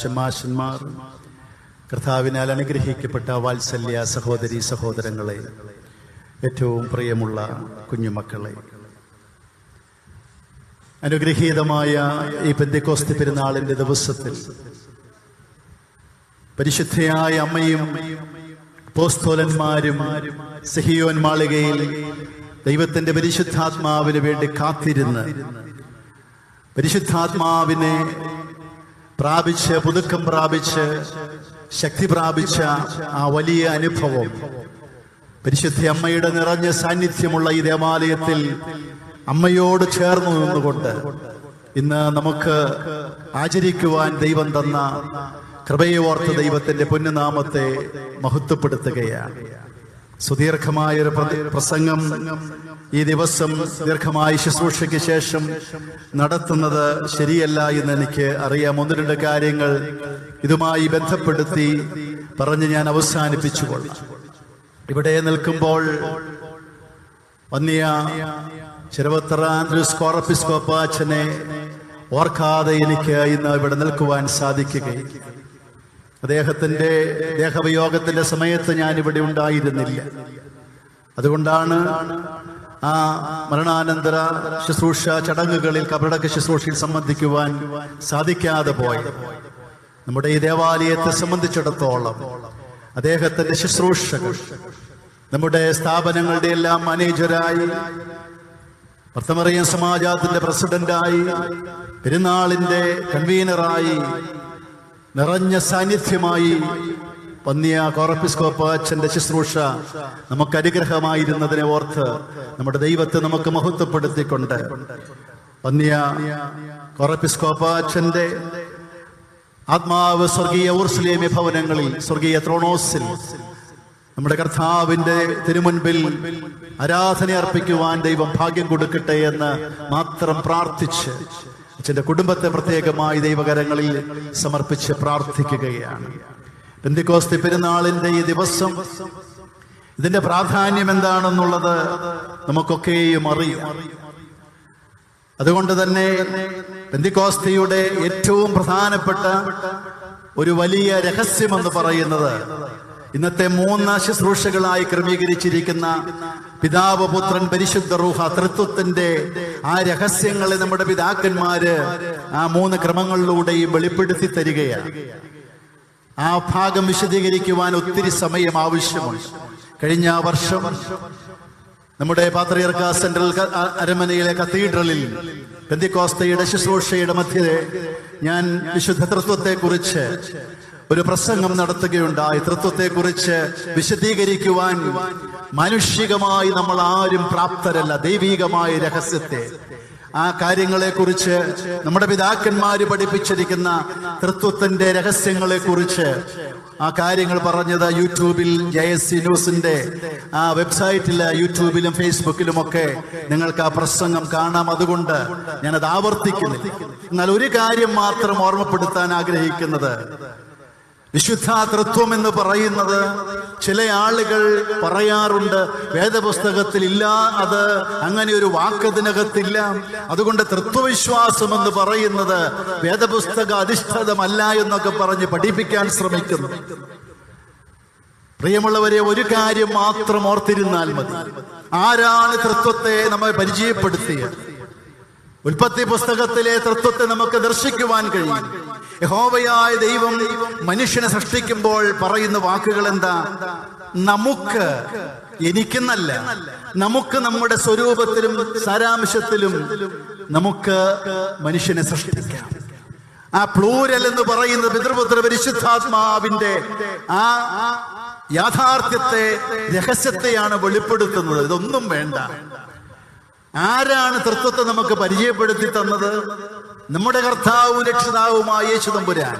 ഷമാശന്മാർ, കർത്താവിനാൽ അനുഗ്രഹിക്കപ്പെട്ട വാത്സല്യ സഹോദരി സഹോദരങ്ങളെ, ഏറ്റവും പ്രിയമുള്ള കുഞ്ഞുമക്കളെ, അനുഗ്രഹീതമായ ഈ പെന്തക്കോസ്ത് പെരുന്നാളിന്റെ ദിവസത്തിൽ പരിശുദ്ധയായ അമ്മയും അപ്പോസ്തലന്മാരും സിഹിയോൻ മാളികയിൽ ദൈവത്തിന്റെ പരിശുദ്ധാത്മാവിന് വേണ്ടി കാത്തിരുന്ന് പരിശുദ്ധാത്മാവിനെ പ്രാപിച്ച് പുതുക്കം പ്രാപിച്ച് ശക്തി പ്രാപിച്ച ആ വലിയ അനുഭവം പരിശുദ്ധ അമ്മയുടെ നിറഞ്ഞ സാന്നിധ്യമുള്ള ഈ ദേവാലയത്തിൽ അമ്മയോട് ചേർന്ന് നിന്നുകൊണ്ട് ഇന്ന് നമുക്ക് ആചരിക്കുവാൻ ദൈവം തന്ന കൃപയെ ഓർത്ത് ദൈവത്തിന്റെ പൊന്നുനാമത്തെ മഹത്വപ്പെടുത്തുകയാണ്. സുദീർഘമായൊരു പ്രസംഗം ഈ ദിവസം ദീർഘമായ ശുശ്രൂഷയ്ക്ക് ശേഷം നടത്തുന്നത് ശരിയല്ല എന്ന് എനിക്ക് അറിയാം. ഒന്ന് രണ്ട് കാര്യങ്ങൾ ഇതുമായി ബന്ധപ്പെടുത്തി പറഞ്ഞ് ഞാൻ അവസാനിപ്പിച്ചുകൊള്ളാം. ഇവിടെ നിൽക്കുമ്പോൾ വന്നിയ ചെറുവത്തറ ആൻഡ്രൂസ് കോറപ്പിസ്കോപ്പ അച്ഛനെ ഓർക്കാതെ എനിക്ക് ഇന്ന് ഇവിടെ നിൽക്കുവാൻ സാധിക്കുകയില്ല. അദ്ദേഹത്തിന്റെ ദേഹവിയോഗത്തിന്റെ സമയത്ത് ഞാൻ ഇവിടെ ഉണ്ടായിരുന്നില്ല. അതുകൊണ്ടാണ് ആ മരണാനന്തര ശുശ്രൂഷ ചടങ്ങുകളിൽ കബറടക്ക ശുശ്രൂഷയിൽ സംബന്ധിക്കുവാൻ സാധിക്കാതെ പോയത്. നമ്മുടെ ഈ ദേവാലയത്തെ സംബന്ധിച്ചിടത്തോളം അദ്ദേഹത്തിന്റെ ശുശ്രൂഷകൾ നമ്മുടെ സ്ഥാപനങ്ങളുടെ എല്ലാം മാനേജരായി, ഭർത്തമറിയം സമാജത്തിന്റെ പ്രസിഡന്റായി, പെരുന്നാളിന്റെ കൺവീനറായി, നിറഞ്ഞ സാന്നിധ്യമായി വന്നിയ കോറപ്പിസ്കോപ്പ അച്ഛന്റെ ശുശ്രൂഷ നമുക്ക് അനുഗ്രഹമായിരുന്നതിനെ ഓർത്ത് നമ്മുടെ ദൈവത്തെ നമുക്ക് മഹത്വപ്പെടുത്തിക്കൊണ്ട് വന്നിയ കോറപ്പിസ്കോപ്പ അച്ഛന്റെ ആത്മാവ് സ്വർഗീയ ഊർസ്ലേമ്യ ഭവനങ്ങളിൽ, സ്വർഗീയ ത്രോണോസിൽ നമ്മുടെ കർത്താവിന്റെ തിരുമുൻപിൽ ആരാധന അർപ്പിക്കുവാൻ ദൈവം ഭാഗ്യം കൊടുക്കട്ടെ എന്ന് മാത്രം പ്രാർത്ഥിച്ച് അച്ഛന്റെ കുടുംബത്തെ പ്രത്യേകമായി ദൈവകരങ്ങളിൽ സമർപ്പിച്ച് പ്രാർത്ഥിക്കുകയാണ്. പെന്തക്കോസ്ത് പെരുന്നാളിന്റെ ഈ ദിവസം ഇതിന്റെ പ്രാധാന്യം എന്താണെന്നുള്ളത് നമുക്കൊക്കെയും അറിയാം. അതുകൊണ്ട് തന്നെ പെന്തക്കോസ്തിയുടെ ഏറ്റവും പ്രധാനപ്പെട്ട ഒരു വലിയ രഹസ്യമെന്ന് പറയുന്നത് ഇന്നത്തെ 3 ശുശ്രൂഷകളായി ക്രമീകരിച്ചിരിക്കുന്ന പിതാവ്, പുത്രൻ, പരിശുദ്ധ റൂഹ തൃത്വത്തിന്റെ ആ രഹസ്യങ്ങളെ നമ്മുടെ പിതാക്കന്മാര് ആ 3 ക്രമങ്ങളിലൂടെയും വെളിപ്പെടുത്തി തരികയാണ്. ആ ഭാഗം വിശദീകരിക്കുവാൻ ഒത്തിരി സമയം ആവശ്യമുണ്ട്. കഴിഞ്ഞ വർഷം നമ്മുടെ പാത്രിയർക്ക സെൻട്രൽ അരമനയിലെ കത്തീഡ്രലിൽ പെന്തക്കോസ്തയുടെ ശുശ്രൂഷയുടെ മധ്യേ ഞാൻ വിശുദ്ധ തൃത്വത്തെക്കുറിച്ച് ഒരു പ്രസംഗം നടത്തുകയുണ്ടായി. തൃത്വത്തെക്കുറിച്ച് വിശദീകരിക്കുവാൻ മാനുഷികമായി നമ്മൾ ആരും പ്രാപ്തരല്ല. ദൈവികമായ രഹസ്യത്തെ, ആ കാര്യങ്ങളെക്കുറിച്ച് നമ്മുടെ പിതാക്കന്മാര് പഠിപ്പിച്ചിരിക്കുന്ന തൃത്വത്തിന്റെ രഹസ്യങ്ങളെക്കുറിച്ച് ആ കാര്യങ്ങൾ പറഞ്ഞത് യൂട്യൂബിൽ JSC ന്യൂസിന്റെ ആ വെബ്സൈറ്റിൽ, യൂട്യൂബിലും ഫേസ്ബുക്കിലുമൊക്കെ നിങ്ങൾക്ക് ആ പ്രസംഗം കാണാം. അതുകൊണ്ട് ഞാനത് ആവർത്തിക്കുന്നില്ല. എന്നാൽ ഒരു കാര്യം മാത്രം ഓർമ്മപ്പെടുത്താൻ ആഗ്രഹിക്കുന്നത്, വിശുദ്ധ തൃത്വം എന്ന് പറയുന്നത് ചില ആളുകൾ പറയാറുണ്ട് വേദപുസ്തകത്തിൽ ഇല്ല, അത് അങ്ങനെ ഒരു വാക്കതിനകത്തില്ല, അതുകൊണ്ട് തൃത്വവിശ്വാസം എന്ന് പറയുന്നത് വേദപുസ്തക അധിഷ്ഠിതമല്ല എന്നൊക്കെ പറഞ്ഞ് പഠിപ്പിക്കാൻ ശ്രമിക്കുന്നു. പ്രിയമുള്ളവരെ, ഒരു കാര്യം മാത്രം ഓർത്തിരുന്നാൽ മതി. ആരാണ് തൃത്വത്തെ നമ്മെ പരിചയപ്പെടുത്തിയത്? ഉൽപ്പത്തി പുസ്തകത്തിലെ തൃത്വത്തെ നമുക്ക് ദർശിക്കുവാൻ കഴിയും. യഹോവയായ ദൈവം മനുഷ്യനെ സൃഷ്ടിക്കുമ്പോൾ പറയുന്ന വാക്കുകൾ എന്താ? നമുക്ക്, എനിക്കെന്നല്ല, നമുക്ക് നമ്മുടെ സ്വരൂപത്തിലും സാരാംശത്തിലും നമുക്ക് മനുഷ്യനെ സൃഷ്ടിക്കാം. ആ പ്ലൂരൽ എന്ന് പറയുന്നത് പിതൃപുത്ര പരിശുദ്ധാത്മാവിന്റെ ആ യാഥാർത്ഥ്യത്തെ, രഹസ്യത്തെയാണ് വെളിപ്പെടുത്തുന്നത്. ഇതൊന്നും വേണ്ട. ആരാണ് തൃത്വത്തെ നമുക്ക് പരിചയപ്പെടുത്തി തന്നത്? നമ്മുടെ കർത്താവും രക്ഷിതാവുമായ യേശു തമ്പുരാൻ.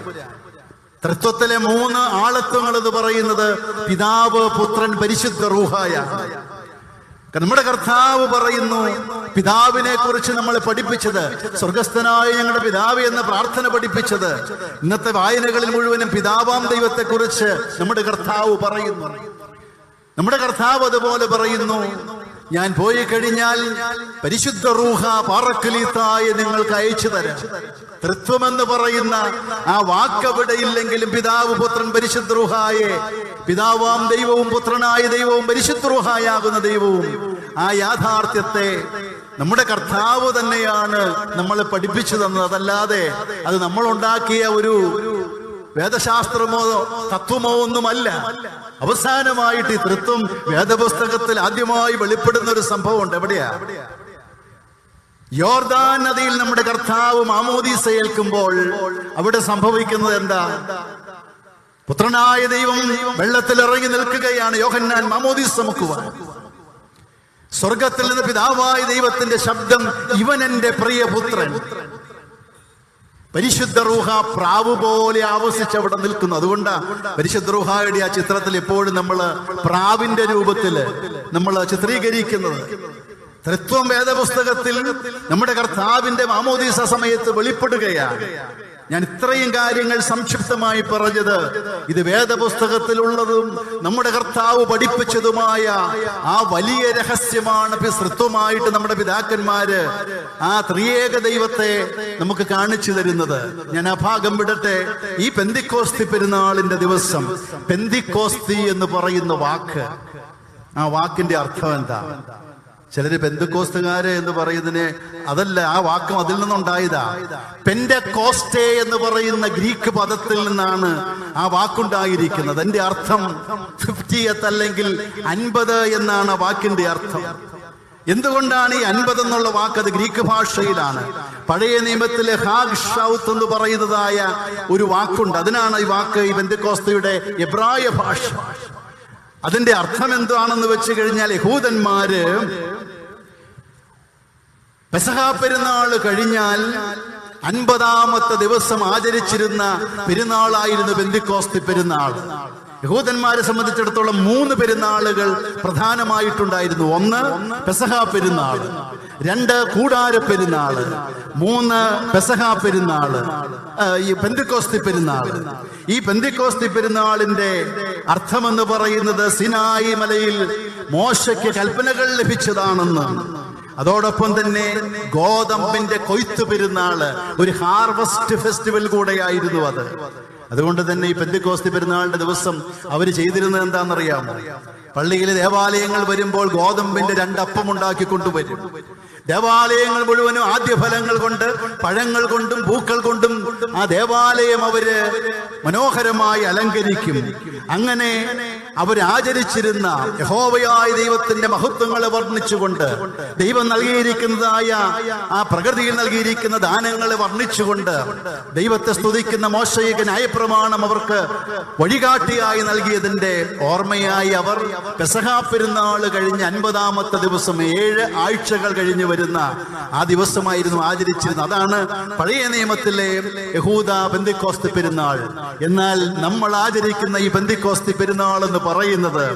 തൃത്വത്തിലെ 3 ആളത്വങ്ങൾ എന്ന് പറയുന്നത് പിതാവ്, പുത്രൻ, പരിശുദ്ധ റൂഹായാണ്. നമ്മുടെ കർത്താവ് പറയുന്നു, പിതാവിനെ കുറിച്ച് നമ്മളെ പഠിപ്പിച്ചത്, സ്വർഗസ്ഥനായ ഞങ്ങളുടെ പിതാവ് എന്ന പ്രാർത്ഥന പഠിപ്പിച്ചത്, ഇന്നത്തെ വായനകളിൽ മുഴുവനും പിതാവാം ദൈവത്തെ കുറിച്ച് നമ്മുടെ കർത്താവ് പറയുന്നു. നമ്മുടെ കർത്താവ് അതുപോലെ പറയുന്നു, ഞാൻ പോയി കഴിഞ്ഞാൽ പരിശുദ്ധ റൂഹ പാറക്കലീത്തായി നിങ്ങൾക്ക് അയച്ചു തരാം. തൃത്വമെന്ന് പറയുന്ന ആ വാക്കവിടെ ഇല്ലെങ്കിലും പിതാവ് പുത്രൻ പരിശുദ്ധ റൂഹായെ, പിതാവാം ദൈവവും പുത്രനായ ദൈവവും പരിശുദ്ധ റൂഹായാകുന്ന ദൈവവും ആ യാഥാർത്ഥ്യത്തെ നമ്മുടെ കർത്താവ് തന്നെയാണ് നമ്മളെ പഠിപ്പിച്ചു തന്നത്. അതല്ലാതെ അത് നമ്മൾ ഉണ്ടാക്കിയ ഒരു വേദശാസ്ത്രമോ തത്വമോ ഒന്നുമല്ല. അവസാനമായിട്ട് ഈ തൃത്വം വേദപുസ്തകത്തിൽ ആദ്യമായി വെളിപ്പെടുന്ന ഒരു സംഭവമുണ്ട്. എവിടെയാ? യോർദാൻ നദിയിൽ നമ്മുടെ കർത്താവ് മാമോദീസ ഏൽക്കുമ്പോൾ അവിടെ സംഭവിക്കുന്നത് എന്താ? പുത്രനായ ദൈവം വെള്ളത്തിൽ ഇറങ്ങി നിൽക്കുകയാണ്. യോഹന്നാൻ മാമോദീസ മുക്കുവാൻ സ്വർഗത്തിൽ നിന്ന് പിതാവായ ദൈവത്തിന്റെ ശബ്ദം, ഇവൻ എന്റെ പ്രിയപുത്രൻ. പരിശുദ്ധ റൂഹ പ്രാവ് പോലെ ആവസിച്ച് അവിടെ നിൽക്കുന്നു. അതുകൊണ്ടാ പരിശുദ്ധ റൂഹായുടെ ആ ചിത്രത്തിൽ എപ്പോഴും നമ്മൾ പ്രാവിന്റെ രൂപത്തില് നമ്മൾ ചിത്രീകരിക്കുന്നത്. തൃത്വം വേദപുസ്തകത്തിൽ നമ്മുടെ കർത്താവിന്റെ മാമോദീസ സമയത്ത് വെളിപ്പെടുകയാണ്. ഞാൻ ഇത്രയും കാര്യങ്ങൾ സംക്ഷിപ്തമായി പറഞ്ഞത് ഇത് വേദപുസ്തകത്തിലുള്ളതും നമ്മുടെ കർത്താവ് പഠിപ്പിച്ചതുമായ ആ വലിയ രഹസ്യമാണ്. തൃത്വമായിട്ട് നമ്മുടെ പിതാക്കന്മാര് ആ ത്രിയേക ദൈവത്തെ നമുക്ക് കാണിച്ചു തരുന്നത്. ഞാൻ ആ ഭാഗം വിടട്ടെ. ഈ പെന്തിക്കോസ്തി പെരുന്നാളിന്റെ ദിവസം പെന്തിക്കോസ്തി എന്ന് പറയുന്ന വാക്ക്, ആ വാക്കിന്റെ അർത്ഥം എന്താ? ചിലര് പെന്തക്കോസ്തുകാര് എന്ന് പറയുന്നതിന് അതല്ല, ആ വാക്കും അതിൽ നിന്നുണ്ടായതാ. പെന്റക്കോസ്റ്റേ എന്ന് പറയുന്ന ഗ്രീക്ക് പദത്തിൽ നിന്നാണ് ആ വാക്കുണ്ടായിരിക്കുന്നത്. അതിന്റെ അർത്ഥം 50th അല്ലെങ്കിൽ 50 എന്നാണ് ആ വാക്കിന്റെ അർത്ഥം. എന്തുകൊണ്ടാണ് ഈ 50 എന്നുള്ള വാക്ക്? അത് ഗ്രീക്ക് ഭാഷയിലാണ്. പഴയ നിയമത്തിലെ ഹാഗ് ഷൗത്ത് എന്ന് പറയുന്നതായ ഒരു വാക്കുണ്ട്. അതിനാണ് ഈ വാക്ക്, ഈ പെന്തക്കോസ്തയുടെ എബ്രായ ഭാഷ. അതിന്റെ അർത്ഥം എന്താണെന്ന് വെച്ച് കഴിഞ്ഞാൽ, യഹൂദന്മാര് പെസഹ പെരുന്നാൾ കഴിഞ്ഞാൽ 50ാമത്തെ ദിവസം ആചരിച്ചിരുന്ന പെരുന്നാളായിരുന്നു പെന്തിക്കോസ്തി പെരുന്നാൾ. യഹൂദന്മാരെ സംബന്ധിച്ചിടത്തോളം 3 പെരുന്നാളുകൾ പ്രധാനമായിട്ടുണ്ടായിരുന്നു. 1 പെസഹ പെരുന്നാൾ, 2 കൂടാര പെരുന്നാള്, 3 പെസഹ പെരുന്നാള്, ഈ പെന്തിക്കോസ്തി പെരുന്നാൾ. ഈ പെന്തിക്കോസ്തി പെരുന്നാളിന്റെ അർത്ഥമെന്ന് പറയുന്നത് സിനായി മലയിൽ മോശയ്ക്ക് കൽപ്പനകൾ ലഭിച്ചതാണെന്ന്. അതോടൊപ്പം തന്നെ ഗോതമ്പിന്റെ കൊയ്ത്ത് പെരുന്നാള്, ഒരു ഹാർവസ്റ്റ് ഫെസ്റ്റിവൽ കൂടെയായിരുന്നു അത്. അതുകൊണ്ട് തന്നെ ഈ പെന്തിക്കോസ്തി പെരുന്നാളിന്റെ ദിവസം അവര് ചെയ്തിരുന്നത് എന്താണെന്നറിയാമോ? പള്ളിയിലെ ദേവാലയങ്ങൾ വരുമ്പോൾ ഗോതമ്പിന്റെ 2 അപ്പം ഉണ്ടാക്കി കൊണ്ടുവരും. ദേവാലയങ്ങൾ മുഴുവനും ആദ്യഫലങ്ങൾ കൊണ്ട്, പഴങ്ങൾ കൊണ്ടും പൂക്കൾ കൊണ്ടും ആ ദേവാലയം അവര് മനോഹരമായി അലങ്കരിക്കും. അങ്ങനെ അവരാചരിച്ചിരുന്ന യഹോവയായ ദൈവത്തിന്റെ മഹത്വങ്ങളെ വർണ്ണിച്ചുകൊണ്ട്, ദൈവം നൽകിയിരിക്കുന്നതായ ആ പ്രകൃതിയിൽ നൽകിയിരിക്കുന്ന ദാനങ്ങളെ വർണ്ണിച്ചുകൊണ്ട് ദൈവത്തെ സ്തുതിക്കുന്ന മോശയ്ക്ക് ന്യായപ്രമാണം അവർക്ക് വഴികാട്ടിയായി നൽകിയതിന്റെ ഓർമ്മയായി അവർ പെസഹ പെരുന്നാൾ കഴിഞ്ഞ് 50ാമത്തെ ദിവസം 7 ആഴ്ചകൾ കഴിഞ്ഞ് വരുന്ന ആ ദിവസമായിരുന്നു ആചരിച്ചിരുന്നത്. അതാണ് പഴയ നിയമത്തിലെ യഹൂദ പെന്തിക്കോസ്തി പെരുന്നാൾ. എന്നാൽ നമ്മൾ ആചരിക്കുന്ന ഈ പെന്തിക്കോസ്തി പെരുന്നാൾ എന്ന് പറയുന്നത്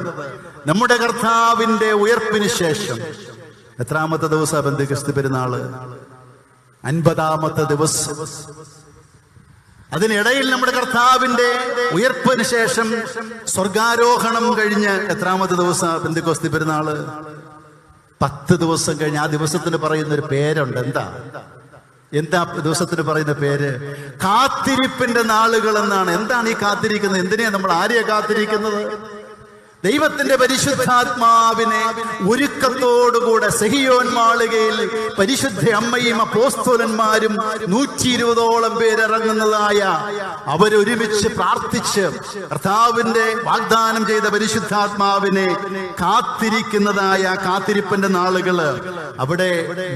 നമ്മുടെ കർത്താവിന്റെ ഉയർപ്പിന് ശേഷം എത്രാമത്തെ ദിവസം? പെന്തിക്കോസ്തി പെരുന്നാള് 50ാമത്തെ ദിവസം. അതിനിടയിൽ നമ്മുടെ കർത്താവിന്റെ ഉയർപ്പിന് ശേഷം സ്വർഗാരോഹണം കഴിഞ്ഞ് എത്രാമത്തെ ദിവസം? പെന്തിക്കോസ്തി പെരുന്നാള് 10 ദിവസം കഴിഞ്ഞ്. ആ ദിവസത്തിന് പറയുന്ന ഒരു പേരുണ്ട്. എന്താ ദിവസത്തിന് പറയുന്ന പേര്? കാത്തിരിപ്പിന്റെ നാളുകൾ എന്നാണ്. എന്താണ് ഈ കാത്തിരിക്കുന്നത്? എന്തിനാ നമ്മൾ ആരെയാ കാത്തിരിക്കുന്നത്? ദൈവത്തിന്റെ പരിശുദ്ധാത്മാവിനെ ഒരുക്കത്തോടുകൂടെ സെഹിയോൻ മാളികയിൽ പരിശുദ്ധ അമ്മയും അപ്പോസ്തലന്മാരും 120ഓളം പേരിറങ്ങുന്നതായ അവരൊരുമിച്ച് പ്രാർത്ഥിച്ച് കർത്താവിന്റെ വാഗ്ദാനം ചെയ്ത പരിശുദ്ധാത്മാവിനെ കാത്തിരിക്കുന്നതായ കാത്തിരിപ്പിന്റെ നാളുകള്. അവിടെ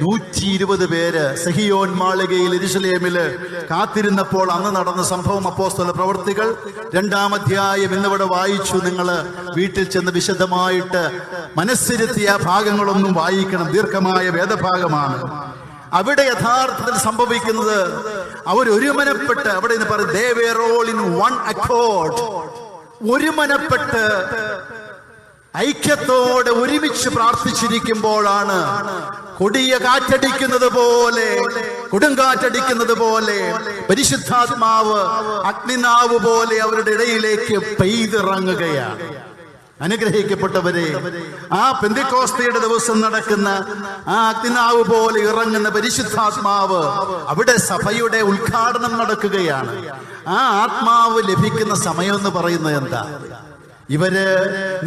120 പേര് സെഹിയോൻ മാളികയിൽ യെരൂശലേമില് കാത്തിരുന്നപ്പോൾ അന്ന് നടന്ന സംഭവം അപ്പോസ്തല പ്രവൃത്തികൾ 2-ാം അധ്യായം ഇന്നിവിടെ വായിച്ചു. നിങ്ങള് വീട്ടിൽ ചെന്ന് വിശദമായിട്ട് മനസ്സിരുത്തിയ ഭാഗങ്ങളൊന്നും വായിക്കണം. ദീർഘമായ വേദഭാഗമാണ്. അവിടെ യഥാർത്ഥത്തിൽ സംഭവിക്കുന്നത് അവരൊരുമനപ്പെട്ട്, അവിടെ നിന്ന് പറയും they were all in one accord, ഒരുമനപ്പെട്ട് ഐക്യത്തോടെ ഒരുമിച്ച് പ്രാർത്ഥിച്ചിരിക്കുമ്പോഴാണ് കൊടിയ കാറ്റടിക്കുന്നത് പോലെ, കൊടുങ്കാറ്റടിക്കുന്നത് പോലെ പരിശുദ്ധാത്മാവ് അഗ്നിനാവ് പോലെ അവരുടെ ഇടയിലേക്ക് പെയ്തിറങ്ങുകയാണ്. അനുഗ്രഹിക്കപ്പെട്ടവരെ, ആ പെന്തിക്കോസ്തിയുടെ ദിവസം നടക്കുന്ന ആ അഗ്നിനാവ് പോലെ ഇറങ്ങുന്ന പരിശുദ്ധാത്മാവ്, അവിടെ സഭയുടെ ഉദ്ഘാടനം നടക്കുകയാണ്. ആ ആത്മാവ് ലഭിക്കുന്ന സമയം എന്ന് പറയുന്നത് എന്താ? ഇവര്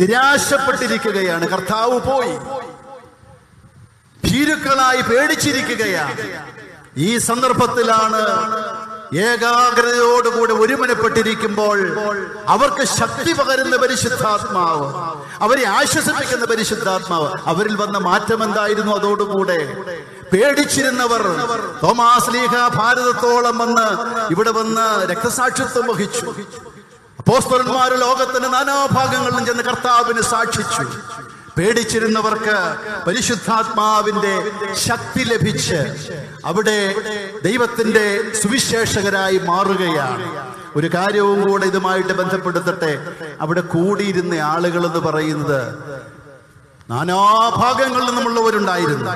നിരാശപ്പെട്ടിരിക്കുകയാണ്. കർത്താവ് പോയി, ഭീരുക്കളായി പേടിച്ചിരിക്കുകയാണ്. ഈ സന്ദർഭത്തിലാണ് ഏകാഗ്രതയോടുകൂടെ ഒരുമനപ്പെട്ടിരിക്കുമ്പോൾ അവർക്ക് ശക്തി പകരുന്ന പരിശുദ്ധാത്മാവ്, അവരെ ആശ്വസിപ്പിക്കുന്ന പരിശുദ്ധാത്മാവ്, അവരിൽ വന്ന മാറ്റം എന്തായിരുന്നു? അതോടുകൂടെ പേടിച്ചിരുന്നവർ, തോമാസ് ലീഹ ഭാരതത്തോളം വന്ന് ഇവിടെ വന്ന് രക്തസാക്ഷിത്വം വഹിച്ചു. അപ്പോസ്തലന്മാർ ലോകത്തിന്റെ നാനാഭാഗങ്ങളിലും ചെന്ന് കർത്താവിന് സാക്ഷിച്ചു. പേടിച്ചിരുന്നവർക്ക് പരിശുദ്ധാത്മാവിന്റെ ശക്തി ലഭിച്ച് അവിടെ ദൈവത്തിന്റെ സുവിശേഷകരായി മാറുകയാണ്. ഒരു കാര്യവും കൂടെ ഇതുമായിട്ട് ബന്ധപ്പെടുത്തട്ടെ. അവിടെ കൂടിയിരുന്ന ആളുകൾ എന്ന് പറയുന്നത് നാനാഭാഗങ്ങളിൽ നിന്നുമുള്ളവരുണ്ടായിരുന്നു.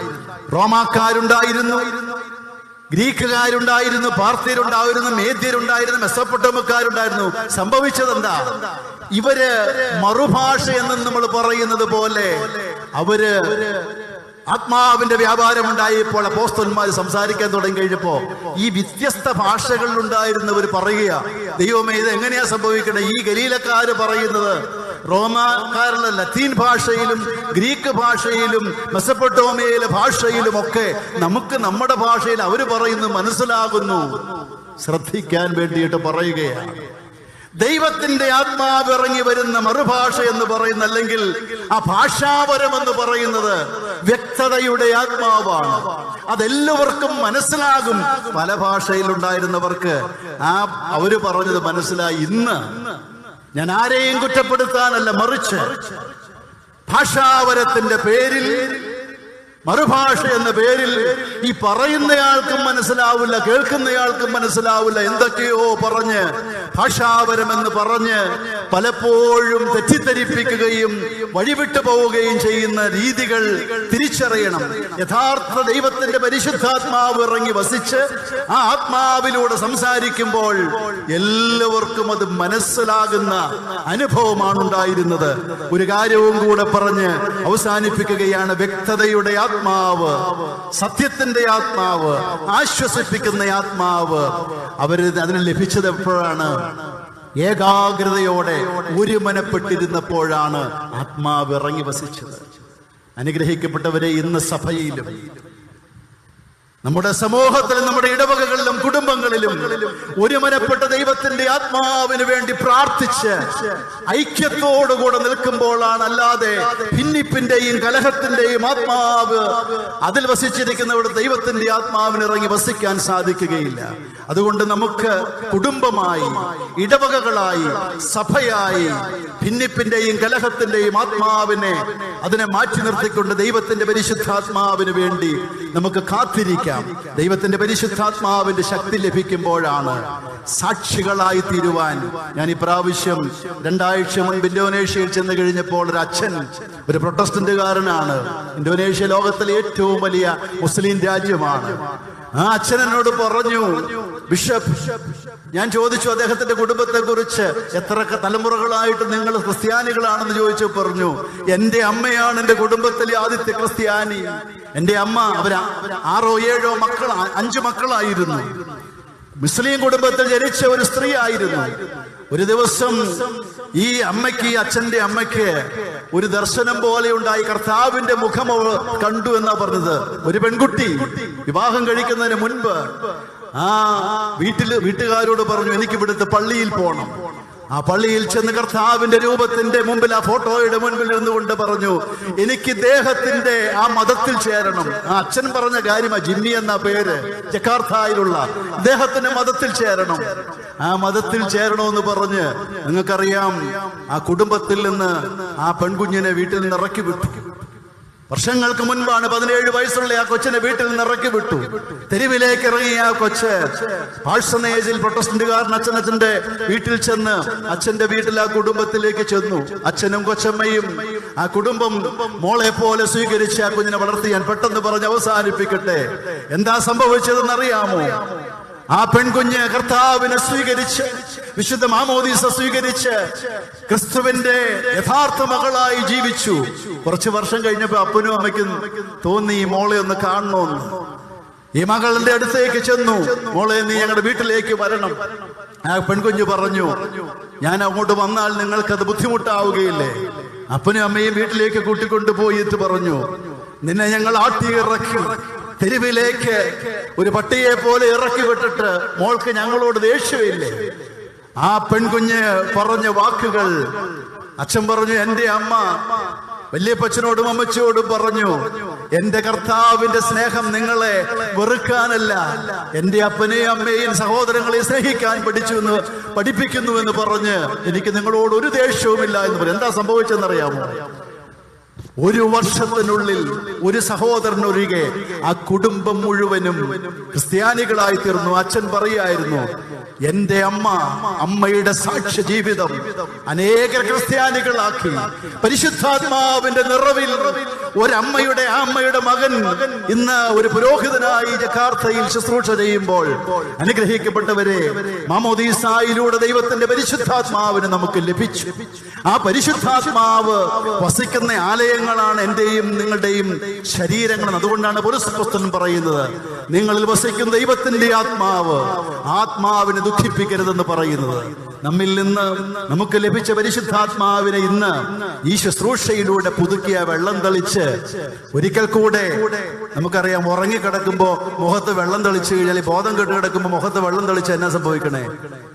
റോമാക്കാരുണ്ടായിരുന്നു, ഗ്രീക്കുകാരുണ്ടായിരുന്നു, പാർത്യരുണ്ടായിരുന്നു, മേദ്യരുണ്ടായിരുന്നു, മെസ്സപ്പൊട്ടോമക്കാരുണ്ടായിരുന്നു. സംഭവിച്ചത് എന്താ? ഇവര് മറുഭാഷ എന്ന് നമ്മൾ പറയുന്നത് പോലെ അവര് ആത്മാവിന്റെ വ്യാപാരം ഉണ്ടായപ്പോൾ അപ്പോസ്തലന്മാർ സംസാരിക്കാൻ തുടങ്ങി കഴിഞ്ഞപ്പോ ഈ വ്യത്യസ്ത ഭാഷകളിലുണ്ടായിരുന്നവർ പറയുക, ദൈവമേ ഇത് എങ്ങനെയാ സംഭവിക്കണേ? ഈ ഗലീലക്കാര് പറയുന്നത് റോമാക്കാരുടെ ലത്തീൻ ഭാഷയിലും ഗ്രീക്ക് ഭാഷയിലും മെസപ്പൊട്ടോമിയയിലെ ഭാഷയിലും ഒക്കെ നമുക്ക് നമ്മുടെ ഭാഷയിൽ അവര് പറയുന്നത് മനസ്സിലാകുന്നു. ശ്രദ്ധിക്കാൻ വേണ്ടിയിട്ട് പറയുകയാണ്. ദൈവത്തിന്റെ ആത്മാവ് ഇറങ്ങി വരുന്ന മറുഭാഷ എന്ന് പറയുന്ന, അല്ലെങ്കിൽ ആ ഭാഷാപരം എന്ന് പറയുന്നത് വ്യക്തതയുടെ ആത്മാവാണ്. അതെല്ലാവർക്കും മനസ്സിലാകും. പല ഭാഷയിലുണ്ടായിരുന്നവർക്ക് അവര് പറഞ്ഞത് മനസ്സിലായി. ഇന്ന് ഞാൻ ആരെയും കുറ്റപ്പെടുത്താനല്ല, മറിച്ച് ഭാഷാപരത്തിന്റെ പേരിൽ, മറുഭാഷ എന്ന പേരിൽ ഈ പറയുന്നയാൾക്കും മനസ്സിലാവില്ല, കേൾക്കുന്നയാൾക്കും മനസ്സിലാവില്ല, എന്തൊക്കെയോ പറഞ്ഞ് ഭാഷാപരമെന്ന് പറഞ്ഞ് പലപ്പോഴും തെറ്റിദ്ധരിപ്പിക്കുകയും വഴിവിട്ടു പോവുകയും ചെയ്യുന്ന രീതികൾ തിരിച്ചറിയണം. യഥാർത്ഥ ദൈവത്തിന്റെ പരിശുദ്ധാത്മാവ് ഇറങ്ങി വസിച്ച് ആ ആത്മാവിലൂടെ സംസാരിക്കുമ്പോൾ എല്ലാവർക്കും അത് മനസ്സിലാകുന്ന അനുഭവമാണ് ഉണ്ടായിരുന്നത്. ഒരു കാര്യവും കൂടെ പറഞ്ഞ് അവസാനിപ്പിക്കുകയാണ്. വ്യക്തതയുടെ ആത്മാവ്, സത്യത്തിന്റെ ആത്മാവ്, ആശ്വസിപ്പിക്കുന്ന ആത്മാവ് അതിന് ലഭിച്ചത് എപ്പോഴാണ്? ഏകാഗ്രതയോടെ ഒരുമനപ്പെട്ടിരുന്നപ്പോഴാണ് ആത്മാവ് ഇറങ്ങി വസിച്ചത്. അനുഗ്രഹിക്കപ്പെട്ടവരെ, ഇന്ന് സഭയിലും നമ്മുടെ സമൂഹത്തിലും നമ്മുടെ ഇടവകകളിലും കുടുംബങ്ങളിലും ഒരുമനപ്പെട്ട ദൈവത്തിന്റെ ആത്മാവിന് വേണ്ടി പ്രാർത്ഥിച്ച് ഐക്യത്തോടുകൂടെ നിൽക്കുമ്പോഴാണ്, അല്ലാതെ ഭിന്നിപ്പിന്റെയും കലഹത്തിന്റെയും ആത്മാവ് അതിൽ വസിച്ചിരിക്കുന്നവിടെ ദൈവത്തിന്റെ ആത്മാവിന് ഇറങ്ങി വസിക്കാൻ സാധിക്കുകയില്ല. അതുകൊണ്ട് നമുക്ക് കുടുംബമായി, ഇടവകകളായി, സഭയായി ഭിന്നിപ്പിന്റെയും കലഹത്തിന്റെയും ആത്മാവിനെ അതിനെ മാറ്റി നിർത്തിക്കൊണ്ട് ദൈവത്തിന്റെ പരിശുദ്ധാത്മാവിന് വേണ്ടി നമുക്ക് കാത്തിരിക്കാം. ദൈവത്തിന്റെ പരിശുദ്ധാത്മാവിന്റെ ശക്തി ലഭിക്കുമ്പോഴാണ് സാക്ഷികളായി തീരുവാൻ. ഞാൻ ഈ പ്രാവശ്യം 2 ആഴ്ച മുൻപ് ഇന്തോനേഷ്യയിൽ ചെന്ന് കഴിഞ്ഞപ്പോൾ ഒരു അച്ഛൻ, ഒരു പ്രൊട്ടസ്റ്റന്റുകാരനാണ്. ഇന്തോനേഷ്യ ലോകത്തിലെ ഏറ്റവും വലിയ മുസ്ലിം രാജ്യമാണ്. ആ അച്ഛൻ എന്നോട് പറഞ്ഞു, ബിഷപ്പ്, ഞാൻ ചോദിച്ചു അദ്ദേഹത്തിന്റെ കുടുംബത്തെ കുറിച്ച്, എത്ര തലമുറകളായിട്ട് നിങ്ങൾ ക്രിസ്ത്യാനികളാണെന്ന് ചോദിച്ചു. പറഞ്ഞു, എന്റെ അമ്മയാണ് എന്റെ കുടുംബത്തിലെ ആദ്യത്തെ ക്രിസ്ത്യാനി. എന്റെ അമ്മ, അവര് 5 മക്കളായിരുന്നു. മുസ്ലിം കുടുംബത്തിൽ ജനിച്ച ഒരു സ്ത്രീ ആയിരുന്നു. ഒരു ദിവസം ഈ അമ്മയ്ക്ക്, ഈ അച്ഛന്റെ അമ്മയ്ക്ക് ഒരു ദർശനം പോലെ ഉണ്ടായി. കർത്താവിന്റെ മുഖം കണ്ടു എന്നാ പറഞ്ഞത്. ഒരു പെൺകുട്ടി വിവാഹം കഴിക്കുന്നതിന് മുൻപ് വീട്ടുകാരോട് പറഞ്ഞു, എനിക്ക് ഇവിടുത്തെ പള്ളിയിൽ പോകണം. ആ പള്ളിയിൽ ചെന്ന് കർത്താവിന്റെ രൂപത്തിന്റെ മുമ്പിൽ, ആ ഫോട്ടോയുടെ മുൻപിൽ ഇരുന്നുകൊണ്ട് പറഞ്ഞു, എനിക്ക് ഇദ്ദേഹത്തിന്റെ ആ മതത്തിൽ ചേരണം. ആ അച്ഛൻ പറഞ്ഞ കാര്യമാ, ജിമ്മി എന്ന പേര്, ജക്കാർത്തയിലുള്ള ഇദ്ദേഹത്തിന്റെ മതത്തിൽ ചേരണം. ആ മതത്തിൽ ചേരണമെന്ന് പറഞ്ഞ്, നിങ്ങൾക്കറിയാം, ആ കുടുംബത്തിൽ നിന്ന് ആ പെൺകുഞ്ഞിനെ വീട്ടിൽ നിന്ന് ഇറക്കി വിട്ടു. വർഷങ്ങൾക്ക് മുൻപാണ്. 17 വയസ്സുള്ള ആ കൊച്ചിനെ വീട്ടിൽ നിന്ന് ഇറക്കി വിട്ടു. തെരുവിലേക്ക് ഇറങ്ങിയ ആ കൊച്ച് പാഴ്സണേജിൽ പ്രൊട്ടസ്റ്റന്റുകാരൻ അച്ഛന്റെ വീട്ടിൽ ചെന്ന്, അച്ഛന്റെ വീട്ടിൽ ആ കുടുംബത്തിലേക്ക് ചെന്നു. അച്ഛനും കൊച്ചമ്മയും ആ കുടുംബം മോളെ പോലെ സ്വീകരിച്ച് ആ കുഞ്ഞിനെ വളർത്തി. ഞാൻ പെട്ടെന്ന് പറഞ്ഞ് അവസാനിപ്പിക്കട്ടെ. എന്താ സംഭവിച്ചതെന്ന് അറിയാമോ? ആ പെൺകുഞ്ഞ് കർത്താവിനെ സ്വീകരിച്ച് വിശുദ്ധ മാമോദീസ സ്വീകരിച്ച് ക്രിസ്തുവിന്റെ യഥാർത്ഥ മകളായി ജീവിച്ചു. കുറച്ചു വർഷം കഴിഞ്ഞപ്പോ അപ്പനും അമ്മയ്ക്കും തോന്നി ഈ മോളെ ഒന്ന് കാണണമെന്ന്. ഈ മകളുടെ അടുത്തേക്ക് ചെന്നു, മോളെ നീ ഞങ്ങളുടെ വീട്ടിലേക്ക് വരണം. ആ പെൺകുഞ്ഞു പറഞ്ഞു, ഞാൻ അങ്ങോട്ട് വന്നാൽ നിങ്ങൾക്കത് ബുദ്ധിമുട്ടാവുകയില്ലേ? അപ്പനും അമ്മയും വീട്ടിലേക്ക് കൂട്ടിക്കൊണ്ടുപോയിട്ട് പറഞ്ഞു, നിന്നെ ഞങ്ങൾ ആട്ടി ഇറക്കി തെരുവിലേക്ക് ഒരു പട്ടിയെ പോലെ ഇറക്കി വിട്ടിട്ട് മോൾക്ക് ഞങ്ങളോട് ദേഷ്യമില്ലേ? ആ പെൺകുഞ്ഞ് പറഞ്ഞ വാക്കുകൾ അച്ഛൻ പറഞ്ഞു, എന്റെ അമ്മ വല്യപ്പച്ചനോടും അമ്മച്ചിയോടും പറഞ്ഞു, എന്റെ കർത്താവിന്റെ സ്നേഹം നിങ്ങളെ വെറുക്കാനല്ല, എന്റെ അപ്പനെയും അമ്മയെയും സഹോദരങ്ങളെ സ്നേഹിക്കാൻ പഠിപ്പിക്കുന്നു എന്ന് പറഞ്ഞ് എനിക്ക് നിങ്ങളോട് ഒരു ദേഷ്യവുമില്ല എന്ന് പറയും. എന്താ സംഭവിച്ചെന്നറിയാമോ? ഒരു വർഷത്തിനുള്ളിൽ ഒരു സഹോദരനൊഴികെ ആ കുടുംബം മുഴുവനും ക്രിസ്ത്യാനികളായി തീർന്നു. അച്ഛൻ പറയായിരുന്നു, എന്റെ അമ്മയുടെ സാക്ഷ്യ ജീവിതം അനേക ക്രിസ്ത്യാനികളാക്കി. പരിശുദ്ധാത്മാവിന്റെ നിറവിൽ അമ്മയുടെ മകൻ ഇന്ന് ഒരു പുരോഹിതനായി ജക്കാർത്തയിൽ ശുശ്രൂഷ ചെയ്യുമ്പോൾ, അനുഗ്രഹിക്കപ്പെട്ടവരെ, മാമോദീസായിലൂടെ ദൈവത്തിന്റെ പരിശുദ്ധാത്മാവിന് നമുക്ക് ലഭിച്ചു. ആ പരിശുദ്ധാത്മാവ് വസിക്കുന്ന ആലയങ്ങളാണ് എന്റെയും നിങ്ങളുടെയും ശരീരങ്ങൾ. അതുകൊണ്ടാണ് പൗലോസ് പറയുന്നത്, നിങ്ങളിൽ വസിക്കുന്ന ദൈവത്തിന്റെ ആത്മാവിനെ ദുഃഖിപ്പിക്കരുതെന്ന് പറയുന്നത്. നമ്മിൽ നിന്ന് നമുക്ക് ലഭിച്ച പരിശുദ്ധാത്മാവിനെ ഇന്ന് ഈ ശുശ്രൂഷയിലൂടെ പുതുക്കിയ വെള്ളം തളിച്ച് ഒരിക്കൽ കൂടെ, നമുക്കറിയാം, ഉറങ്ങിക്കിടക്കുമ്പോ മുഖത്ത് വെള്ളം തളിച്ചു കഴിഞ്ഞാൽ, ബോധം കെട്ട് കിടക്കുമ്പോ മുഖത്ത് വെള്ളം തളിച്ച് എന്നാ സംഭവിക്കണേ?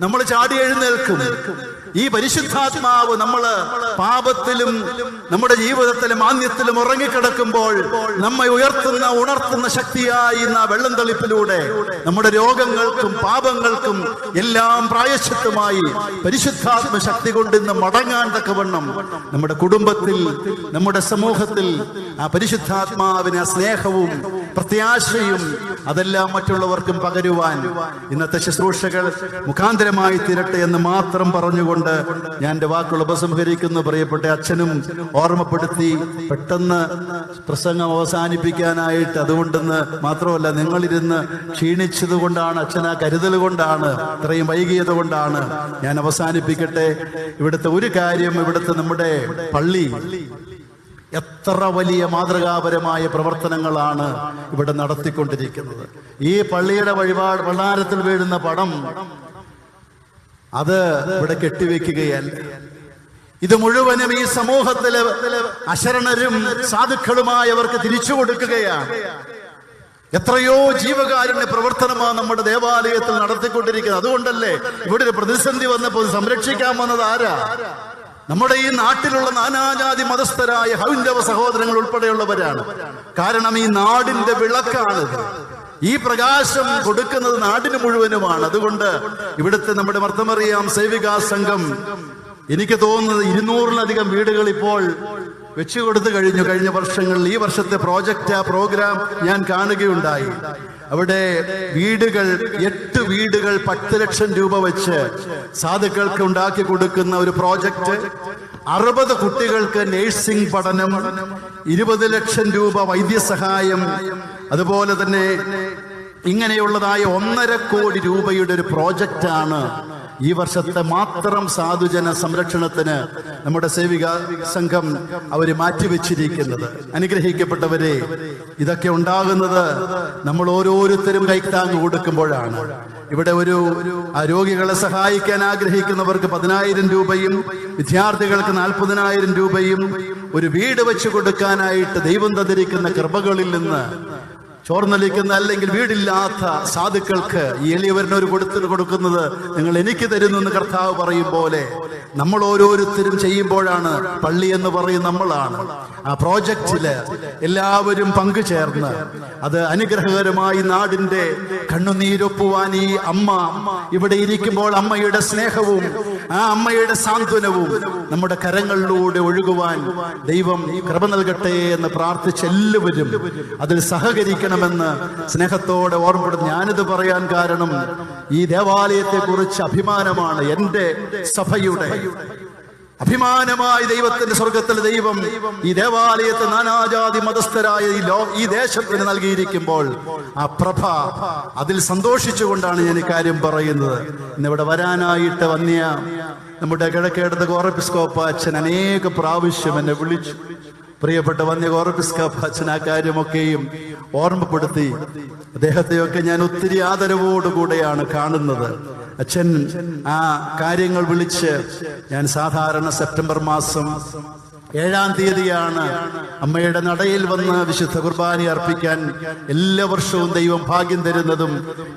നമ്മൾ ചാടി എഴുന്നേൽക്കും. ഈ പരിശുദ്ധാത്മാവ് നമ്മള് പാപത്തിലും നമ്മുടെ ജീവിതത്തിലും മാന്യത്തിലും ഉറങ്ങിക്കിടക്കുമ്പോൾ നമ്മെ ഉണർത്തുന്ന ശക്തിയായി വെള്ളം തളിപ്പിലൂടെ നമ്മുടെ രോഗങ്ങൾക്കും പാപങ്ങൾക്കും എല്ലാം പ്രായശ്ചിത്തമായി പരിശുദ്ധാത്മ ശക്തി കൊണ്ട് ഇന്ന് മടങ്ങാൻ തക്കവണ്ണം നമ്മുടെ കുടുംബത്തിൽ, നമ്മുടെ സമൂഹത്തിൽ ആ പരിശുദ്ധാത്മാവിന് സ്നേഹവും പ്രത്യാശയും അതെല്ലാം മറ്റുള്ളവർക്കും പകരുവാൻ ഇന്നത്തെ ശുശ്രൂഷകൾ മുഖാന്തരമായി തീരട്ടെ എന്ന് മാത്രം പറഞ്ഞുകൊണ്ട് ഞാൻ എന്റെ വാക്കുകൾ ഉപസംഹരിക്കുന്നു. പ്രിയപ്പെട്ട അച്ഛനും ഓർമ്മപ്പെടുത്തി പെട്ടെന്ന് പ്രസംഗം അവസാനിപ്പിക്കാനായിട്ട്. അതുകൊണ്ടെന്ന് മാത്രമല്ല, നിങ്ങളിരുന്ന് ക്ഷീണിച്ചത് കൊണ്ടാണ്, അച്ഛൻ ആ കരുതൽ കൊണ്ടാണ്, ഇത്രയും വൈകിയത് കൊണ്ടാണ്. ഞാൻ അവസാനിപ്പിക്കട്ടെ. ഇവിടുത്തെ ഒരു കാര്യം, ഇവിടുത്തെ നമ്മുടെ പള്ളി എത്ര വലിയ മാതൃകാപരമായ പ്രവർത്തനങ്ങളാണ് ഇവിടെ നടത്തിക്കൊണ്ടിരിക്കുന്നത്. ഈ പള്ളിയുടെ ഭണ്ഡാരത്തിൽ വീഴുന്ന പണം അത് ഇവിടെ കെട്ടിവെക്കുകയല്ല. ഇത് മുഴുവനും ഈ സമൂഹത്തിലെ അശരണരും സാധുക്കളുമായവർക്ക് തിരിച്ചു കൊടുക്കുകയാണ്. എത്രയോ ജീവകാരുണ്യ പ്രവർത്തനമാണ് നമ്മുടെ ദേവാലയത്തിൽ നടത്തിക്കൊണ്ടിരിക്കുന്നത്. അതുകൊണ്ടല്ലേ ഇവിടെ ഒരു പ്രതിസന്ധി വന്നപ്പോൾ സംരക്ഷിക്കാൻ വന്നത് ആരാ? നമ്മുടെ ഈ നാട്ടിലുള്ള നാനാജാതി മതസ്ഥരായ ഹൈന്ദവ സഹോദരങ്ങൾ ഉൾപ്പെടെയുള്ളവരാണ്. കാരണം ഈ നാടിന്റെ വിളക്കാണ്. ഈ പ്രകാശം കൊടുക്കുന്നത് നാടിന് മുഴുവനുമാണ്. അതുകൊണ്ട് ഇവിടുത്തെ നമ്മുടെ മർത്തമറിയാം സേവികാ സംഘം, എനിക്ക് തോന്നുന്നത് 200-ലധികം വീടുകൾ ഇപ്പോൾ വെച്ചു കൊടുത്തു കഴിഞ്ഞു കഴിഞ്ഞ വർഷങ്ങളിൽ. ഈ വർഷത്തെ പ്രോഗ്രാം ഞാൻ കാണുകയുണ്ടായി. അവിടെ വീടുകൾ 8 വീടുകൾ 10 ലക്ഷം രൂപ വെച്ച് സാധുക്കൾക്ക് ഉണ്ടാക്കി കൊടുക്കുന്ന ഒരു പ്രോജക്റ്റ്, 60 കുട്ടികൾക്ക് നഴ്സിംഗ് പഠനം, 20 ലക്ഷം രൂപ വൈദ്യസഹായം, അതുപോലെ തന്നെ ഇങ്ങനെയുള്ളതായ 1.5 കോടി രൂപയുടെ ഒരു പ്രോജക്റ്റാണ് ഈ വർഷത്തെ മാത്രം സാധുജന സംരക്ഷണത്തിന് നമ്മുടെ സേവിക സംഘം അവര് മാറ്റിവെച്ചിരിക്കുന്നത്. അനുഗ്രഹിക്കപ്പെട്ടവരെ, ഇതൊക്കെ ഉണ്ടാകുന്നത് നമ്മൾ ഓരോരുത്തരും കൈത്താങ്ങ് കൊടുക്കുമ്പോഴാണ്. ഇവിടെ ഒരു രോഗികളെ സഹായിക്കാൻ ആഗ്രഹിക്കുന്നവർക്ക് 10,000 രൂപയും വിദ്യാർത്ഥികൾക്ക് 40,000 രൂപയും ഒരു വീട് വെച്ച് കൊടുക്കാനായിട്ട് ദൈവം തന്നിരിക്കുന്ന കൃപകളിൽ നിന്ന് ചോർന്നലിക്കുന്ന, അല്ലെങ്കിൽ വീടില്ലാത്ത സാധുക്കൾക്ക് ഈ എളിയവരിനൊരു കൊടുക്കുന്നത് നിങ്ങൾ എനിക്ക് തരുന്നു എന്ന് കർത്താവ് പറയും പോലെ നമ്മൾ ഓരോരുത്തരും ചെയ്യുമ്പോഴാണ് പള്ളി എന്ന് പറയും നമ്മളാണ്. ആ പ്രോജക്റ്റില് എല്ലാവരും പങ്കുചേർന്ന് അത് അനുഗ്രഹകരമായി നാടിന്റെ കണ്ണുനീരൊപ്പുവാൻ ഈ അമ്മ ഇവിടെ ഇരിക്കുമ്പോൾ അമ്മയുടെ സ്നേഹവും ആ അമ്മയുടെ സാന്ത്വനവും നമ്മുടെ കരങ്ങളിലൂടെ ഒഴുകുവാൻ ദൈവം കൃപ നൽകട്ടെ എന്ന് പ്രാർത്ഥിച്ച് എല്ലാവരും അതിൽ സഹകരിക്കണമെന്ന് സ്നേഹത്തോടെ ഓർമ്മപ്പെടുന്നു. ഞാനിത് പറയാൻ കാരണം ഈ ദേവാലയത്തെ കുറിച്ച് അഭിമാനമാണ്. എൻ്റെ സഭയുടെ അഭിമാനമായി ദൈവത്തിന്റെ സ്വർഗത്തിലെ ദൈവം ഈ ദേവാലയത്തെ നാനാജാതി മതസ്ഥരായ ഈ ദേശത്തിന് നൽകിയിരിക്കുമ്പോൾ ആ പ്രഭ അതിൽ സന്തോഷിച്ചുകൊണ്ടാണ് ഞാൻ ഈ കാര്യം പറയുന്നത്. ഇന്നിവിടെ വരാനായിട്ട് വന്നിയ നമ്മുടെ കിഴക്കേടത്ത് കോറപ്പിസ്കോപ്പ അച്ഛൻ അനേക പ്രാവശ്യം എന്നെ വിളിച്ചു. പ്രിയപ്പെട്ട വന്യ കോറപ്പിസ്കോപ്പ അച്ഛൻ ആ കാര്യമൊക്കെയും ഓർമ്മപ്പെടുത്തി. അദ്ദേഹത്തെയൊക്കെ ഞാൻ ഒത്തിരി ആദരവോടുകൂടെയാണ് കാണുന്നത്. അച്ഛൻ ആ കാര്യങ്ങൾ വിളിച്ച്, ഞാൻ സാധാരണ സെപ്റ്റംബർ മാസം 7-ാം തീയതിയാണ് അമ്മയുടെ നടയിൽ വന്ന് വിശുദ്ധ കുർബാന അർപ്പിക്കാൻ എല്ലാ വർഷവും ദൈവം ഭാഗ്യം തരുന്നതും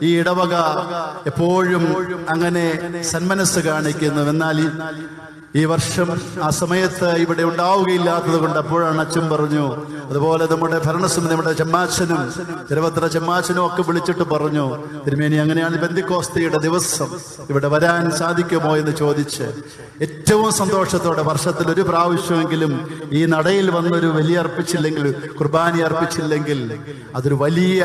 ഈ ഇടവക എപ്പോഴും അങ്ങനെ സന്മനസ് കാണിക്കുന്നു. എന്നാൽ ഈ വർഷം ആ സമയത്ത് ഇവിടെ ഉണ്ടാവുകയില്ലാത്തത് കൊണ്ട് അപ്പോഴാണ് അച്ഛൻ പറഞ്ഞു, അതുപോലെ നമ്മുടെ ഭരണസമിതി, നമ്മുടെ ചെമ്മാച്ചനും തിരുവത്ര ചെമ്മാച്ചനും ഒക്കെ വിളിച്ചിട്ട് പറഞ്ഞു, തിരുമേനി അങ്ങനെയാണ് പെന്തിക്കോസ്തിയുടെ ദിവസം ഇവിടെ വരാൻ സാധിക്കുമോ എന്ന് ചോദിച്ച് ഏറ്റവും സന്തോഷത്തോടെ വർഷത്തിൽ ഒരു പ്രാവശ്യമെങ്കിലും ഈ നടയിൽ വന്നൊരു വലിയ അർപ്പിച്ചില്ലെങ്കിൽ, കുർബാന അർപ്പിച്ചില്ലെങ്കിൽ അതൊരു വലിയ